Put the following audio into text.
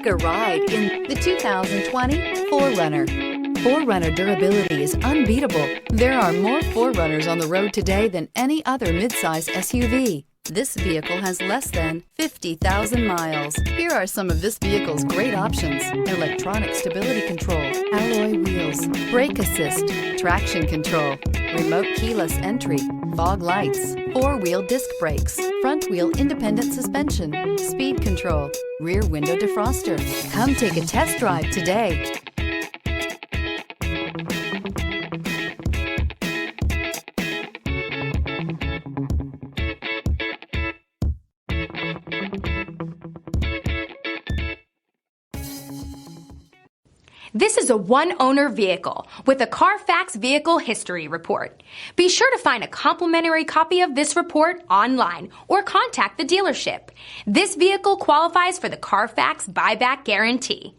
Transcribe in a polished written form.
Take a ride in the 2020 4Runner. 4Runner durability is unbeatable. There are more 4Runners on the road today than any other midsize SUV. This vehicle has less than 50,000 miles. Here are some of this vehicle's great options: electronic stability control, alloy wheels, brake assist, traction control, remote keyless entry, fog lights, four-wheel disc brakes, front-wheel independent suspension, speed control, rear window defroster. Come take a test drive today. This is a one-owner vehicle with a CARFAX Vehicle History Report. Be sure to find a complimentary copy of this report online or contact the dealership. This vehicle qualifies for the CARFAX Buyback Guarantee.